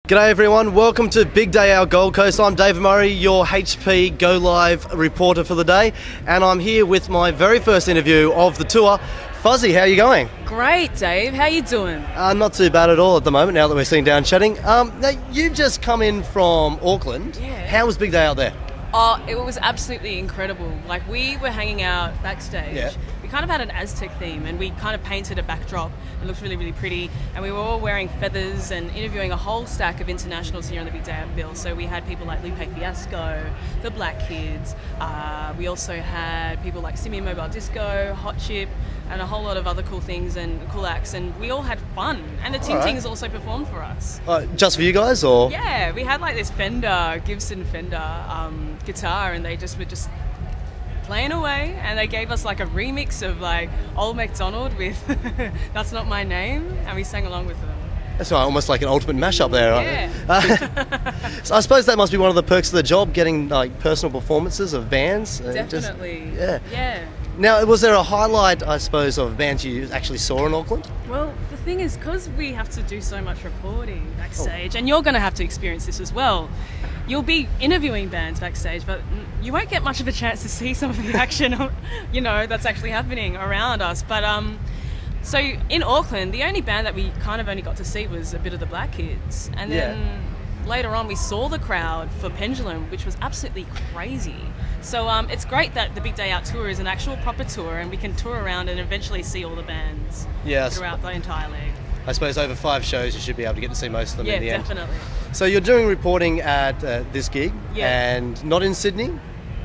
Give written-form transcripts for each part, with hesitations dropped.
G'day everyone, welcome to Big Day Out Gold Coast. I'm David Murray, your HP Go Live reporter for the day, and I'm here with my very first interview of the tour. Fuzzy, how are you going? Great, Dave. How you doing? Not too bad at all at the moment, now that we're sitting down chatting. Now, you've just come in from Auckland. Yeah. How was Big Day Out there? Oh, it was absolutely incredible. Like, we were hanging out backstage. Yeah. We kind of had an Aztec theme, and we kind of painted a backdrop. It looked really, really pretty. And we were all wearing feathers and interviewing a whole stack of internationals here on the Big Day Out bill. So we had people like Lupe Fiasco, the Black Kids. We also had people like Simian Mobile Disco, Hot Chip, and a whole lot of other cool things and cool acts. And we all had fun. And the Ting Tings also performed for us. Just for you guys, or? Yeah, we had like this Gibson Fender guitar, and they just were just playing away, and they gave us like a remix of like Old MacDonald with That's Not My Name, and we sang along with them. That's right, almost like an ultimate mashup there, right? Yeah. So I suppose that must be one of the perks of the job, getting like personal performances of bands. Definitely. Yeah. Now, was there a highlight, I suppose, of bands you actually saw in Auckland? Well, the thing is, because we have to do so much reporting backstage, and you're going to have to experience this as well, you'll be interviewing bands backstage, but you won't get much of a chance to see some of the action, that's actually happening around us. But so in Auckland, the only band that we kind of only got to see was a bit of the Black Kids, and then later on we saw the crowd for Pendulum, which was absolutely crazy. So it's great that the Big Day Out tour is an actual proper tour, and we can tour around and eventually see all the bands throughout the entire leg. I suppose over 5 shows you should be able to get to see most of them in the end. Yeah, definitely. So you're doing reporting at this gig and not in Sydney?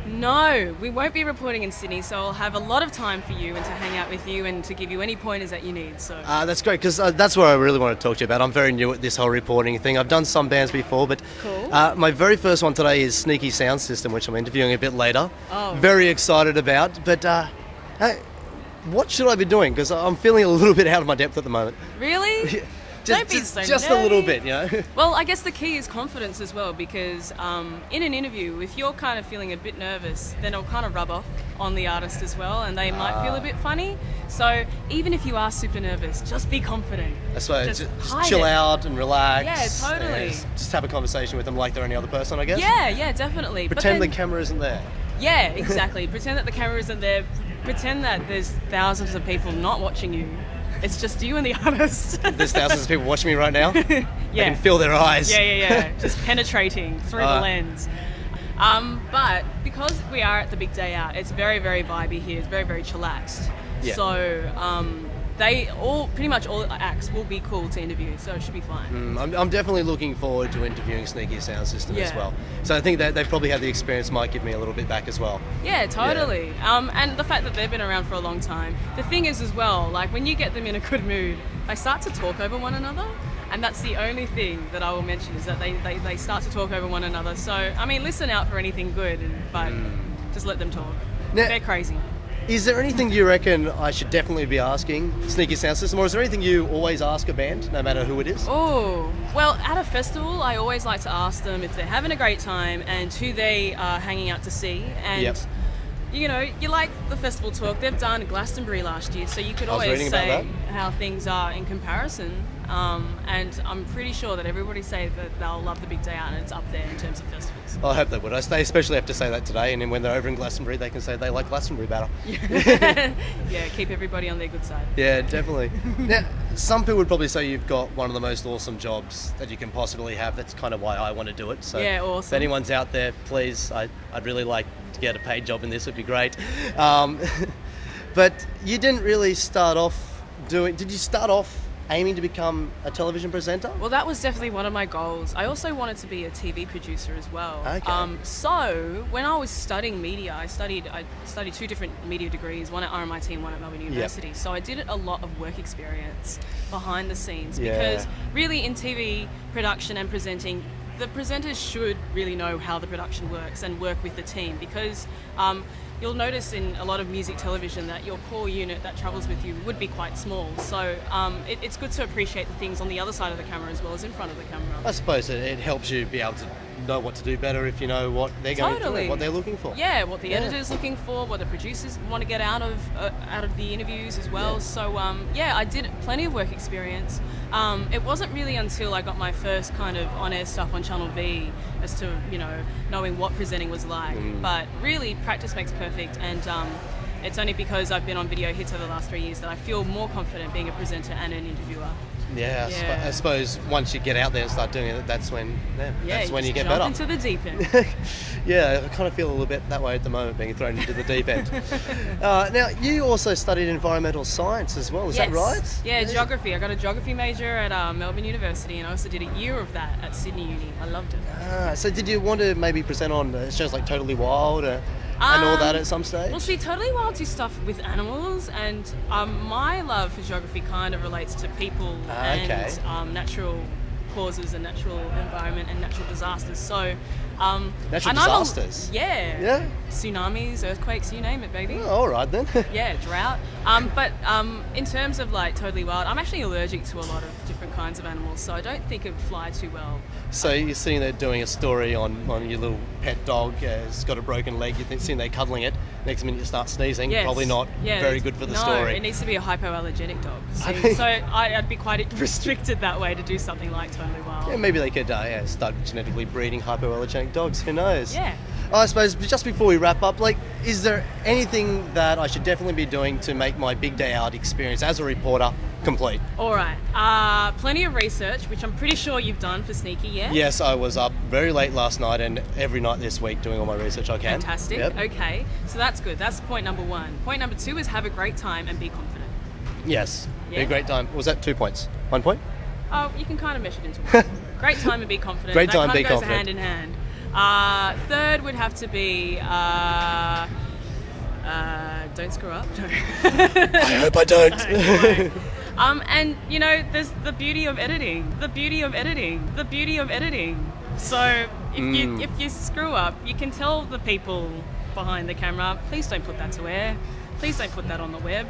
No, we won't be reporting in Sydney, so I'll have a lot of time for you and to hang out with you and to give you any pointers that you need. So that's great, because that's what I really want to talk to you about. I'm very new at this whole reporting thing. I've done some bands before, but cool. My very first one today is Sneaky Sound System, which I'm interviewing a bit later. Oh. Very excited about, but hey, what should I be doing? Because I'm feeling a little bit out of my depth at the moment. Really? Don't be so just a little bit, you know. Well, I guess the key is confidence as well, because in an interview, if you're kind of feeling a bit nervous, then it'll kind of rub off on the artist as well, and they might feel a bit funny. So even if you are super nervous, just be confident. That's right. Just chill out and relax. Yeah, totally. Just have a conversation with them like they're any other person, I guess. Yeah, definitely. Pretend the camera isn't there. Yeah, exactly. Pretend that the camera isn't there. Pretend that there's thousands of people not watching you. It's just you and the artist. There's thousands of people watching me right now. Yeah. I can feel their eyes. Yeah. Just penetrating through the lens. But because we are at the Big Day Out, it's very, very vibey here. It's very, very chillaxed. Yeah. So pretty much all acts will be cool to interview, so it should be fine. I'm definitely looking forward to interviewing Sneaky Sound System as well. So I think that they've probably had the experience might give me a little bit back as well. Yeah, totally. And the fact that they've been around for a long time. The thing is as well, like when you get them in a good mood, they start to talk over one another. And that's the only thing that I will mention, is that they start to talk over one another. So, I mean, listen out for anything good, but just let them talk. Now, they're crazy. Is there anything you reckon I should definitely be asking Sneaky Sound System, or is there anything you always ask a band, no matter who it is? Oh, well, at a festival, I always like to ask them if they're having a great time and who they are hanging out to see. And, you like the festival talk. They've done Glastonbury last year, so you could always say how things are in comparison. And I'm pretty sure that everybody say that they'll love the Big Day Out, and it's up there in terms of festivals. I hope they would. They especially have to say that today, and then when they're over in Glastonbury, they can say they like Glastonbury better. Yeah, keep everybody on their good side. Yeah, definitely. Now, some people would probably say you've got one of the most awesome jobs that you can possibly have. That's kind of why I want to do it. So yeah, awesome. If anyone's out there, please, I'd really like to get a paid job in this. Would be great. But you didn't really start off did you start off aiming to become a television presenter? Well, that was definitely one of my goals. I also wanted to be a TV producer as well. Okay. So when I was studying media, I studied 2 different media degrees, one at RMIT and one at Melbourne University. So I did a lot of work experience behind the scenes, because really in TV production and presenting, the presenters should really know how the production works and work with the team, because you'll notice in a lot of music television that your core unit that travels with you would be quite small. So it's good to appreciate the things on the other side of the camera as well as in front of the camera. I suppose it helps you be able to know what to do better if you know what they're going through, and what they're looking for. Yeah, what the editor's looking for, what the producers want to get out of the interviews as well. Yeah. So I did plenty of work experience. It wasn't really until I got my first kind of on-air stuff on Channel V as to knowing what presenting was like. But really, practice makes perfect, and it's only because I've been on video hits over the last 3 years that I feel more confident being a presenter and an interviewer. Yeah, I suppose once you get out there and start doing it, that's when you get better. Jump into the deep end. Yeah, I kind of feel a little bit that way at the moment, being thrown into the deep end. Now, you also studied environmental science as well, is that right? Yeah, geography. I got a geography major at Melbourne University, and I also did a year of that at Sydney Uni. I loved it. So did you want to maybe present on shows like Totally Wild and all that at some stage? Well, see, Totally Wild do stuff with animals, and my love for geography kind of relates to people and natural causes and natural environment and natural disasters. So, natural disasters? Yeah. Tsunamis, earthquakes, you name it, baby. Oh, all right then. Yeah, drought. But in terms of like Totally Wild, I'm actually allergic to a lot of different kinds of animals, so I don't think it would fly too well. So you're sitting there doing a story on your little pet dog, it's got a broken leg, you're sitting there cuddling it, next minute you start sneezing, probably not very good for the story. No, it needs to be a hypoallergenic dog. So I'd be quite restricted that way to do something like Totally Wild. Yeah, maybe they could start genetically breeding hypoallergenic dogs, who knows? Yeah. I suppose, just before we wrap up, is there anything that I should definitely be doing to make my big day out experience as a reporter complete? All right. Plenty of research, which I'm pretty sure you've done for Sneaky, yeah? Yes, I was up very late last night and every night this week doing all my research I can. Fantastic. Yep. Okay, so that's good. That's point number one. Point number two is have a great time and be confident. Yes, Yeah. be a great time. Was that 2 points? 1 point? Oh, you can kind of measure it into one. Great time and be confident. Great time, be that kind of confident. goes hand in hand. Third would have to be don't screw up. No. I hope I don't. And there's the beauty of editing. So if you screw up, you can tell the people behind the camera, please don't put that to air. Please don't put that on the web.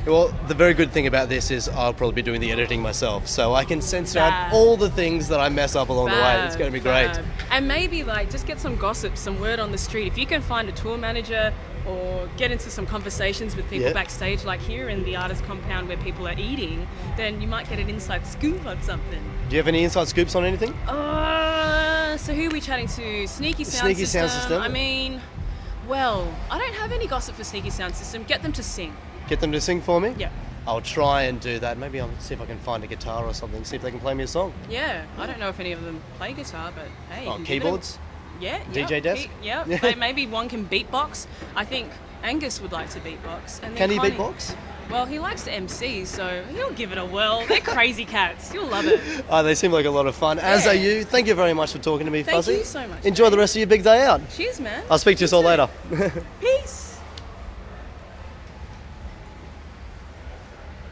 Well, the very good thing about this is I'll probably be doing the editing myself, so I can censor out all the things that I mess up along the way. It's going to be great. And maybe just get some gossip, some word on the street. If you can find a tour manager or get into some conversations with people backstage, like here in the artist compound where people are eating, then you might get an inside scoop on something. Do you have any inside scoops on anything? So who are we chatting to? Sneaky Sound System. I mean, well, I don't have any gossip for Sneaky Sound System. Get them to sing. Get them to sing for me? Yeah. I'll try and do that. Maybe I'll see if I can find a guitar or something, see if they can play me a song. Yeah, I don't know if any of them play guitar, but hey. Oh, keyboards? Yeah. DJ desk? Yeah. Maybe one can beatbox. I think Angus would like to beatbox. And can he beatbox? Well, he likes to MC, so he'll give it a whirl. They're crazy cats. You'll love it. They seem like a lot of fun. As are you. Thank you very much for talking to me, Fuzzy. Thank you so much. Enjoy the rest of your big day out. Cheers, man. I'll speak to you all later. Peace.